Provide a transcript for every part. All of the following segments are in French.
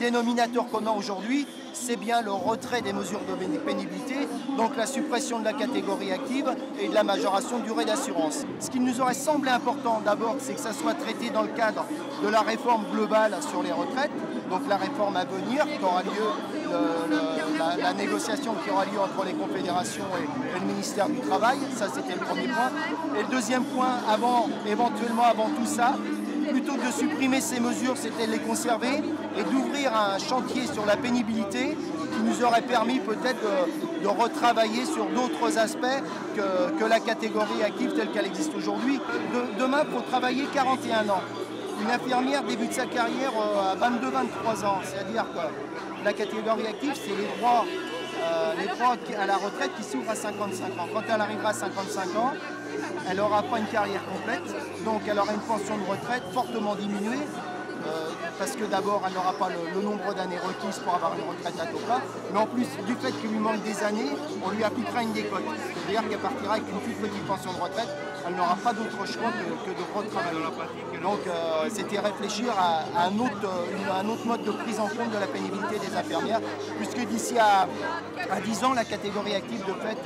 dénominateur commun aujourd'hui, c'est bien le retrait des mesures de pénibilité, donc la suppression de la catégorie active et de la majoration de durée d'assurance. Ce qui nous aurait semblé important d'abord, c'est que ça soit traité dans le cadre de la réforme globale sur les retraites, donc la réforme à venir, qui aura lieu, la négociation qui aura lieu entre les confédérations et le ministère du Travail, ça c'était le premier point. Et le deuxième point, éventuellement avant tout ça, plutôt que de supprimer ces mesures, c'était de les conserver et d'ouvrir un chantier sur la pénibilité qui nous aurait permis peut-être de retravailler sur d'autres aspects que la catégorie active telle qu'elle existe aujourd'hui. Demain, il faut travailler 41 ans. Une infirmière débute sa carrière à 22-23 ans, c'est-à-dire que la catégorie active, c'est les droits à la retraite qui s'ouvrent à 55 ans. Quand elle arrivera à 55 ans, elle n'aura pas une carrière complète, donc elle aura une pension de retraite fortement diminuée, parce que d'abord elle n'aura pas le nombre d'années requises pour avoir une retraite à taux plein, mais en plus du fait qu'il lui manque des années, on lui appliquera une décote. C'est-à-dire qu'elle partira avec une toute petite pension de retraite, elle n'aura pas d'autre choix que de retravailler. Donc c'était réfléchir à un autre mode de prise en compte de la pénibilité des infirmières, puisque d'ici à 10 ans, la catégorie active de fait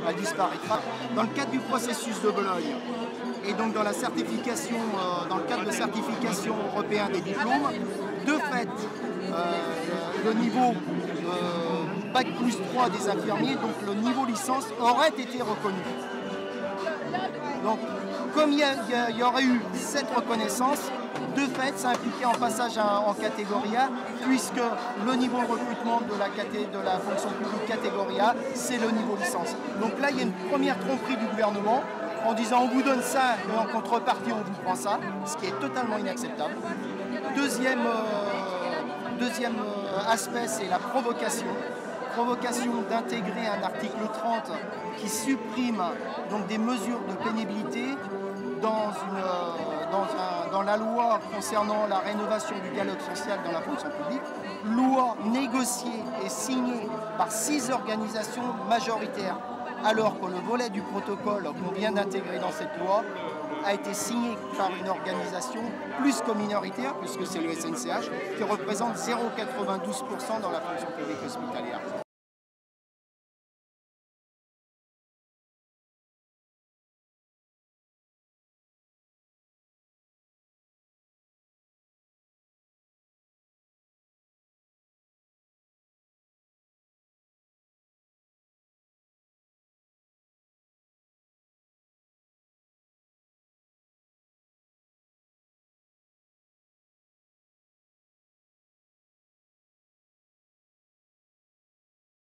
elle disparaîtra. Dans le cadre du processus de Bologne, et donc dans la certification, dans le cadre de certification européen des diplômes, de fait, le niveau Bac plus 3 des infirmiers, donc le niveau licence, aurait été reconnu. Donc, comme il y aurait eu cette reconnaissance, de fait, ça impliquait un passage en catégorie A, puisque le niveau de recrutement de la fonction publique catégorie A, c'est le niveau licence. Donc là, il y a une première tromperie du gouvernement, en disant on vous donne ça, mais en contrepartie, on vous prend ça, ce qui est totalement inacceptable. Deuxième aspect, c'est la provocation. Provocation d'intégrer un article 30 qui supprime donc des mesures de pénibilité dans la loi concernant la rénovation du dialogue social dans la fonction publique, loi négociée et signée par 6 organisations majoritaires, alors que le volet du protocole qu'on vient d'intégrer dans cette loi a été signé par une organisation plus que minoritaire, puisque c'est le SNCH, qui représente 0,92% dans la fonction publique hospitalière.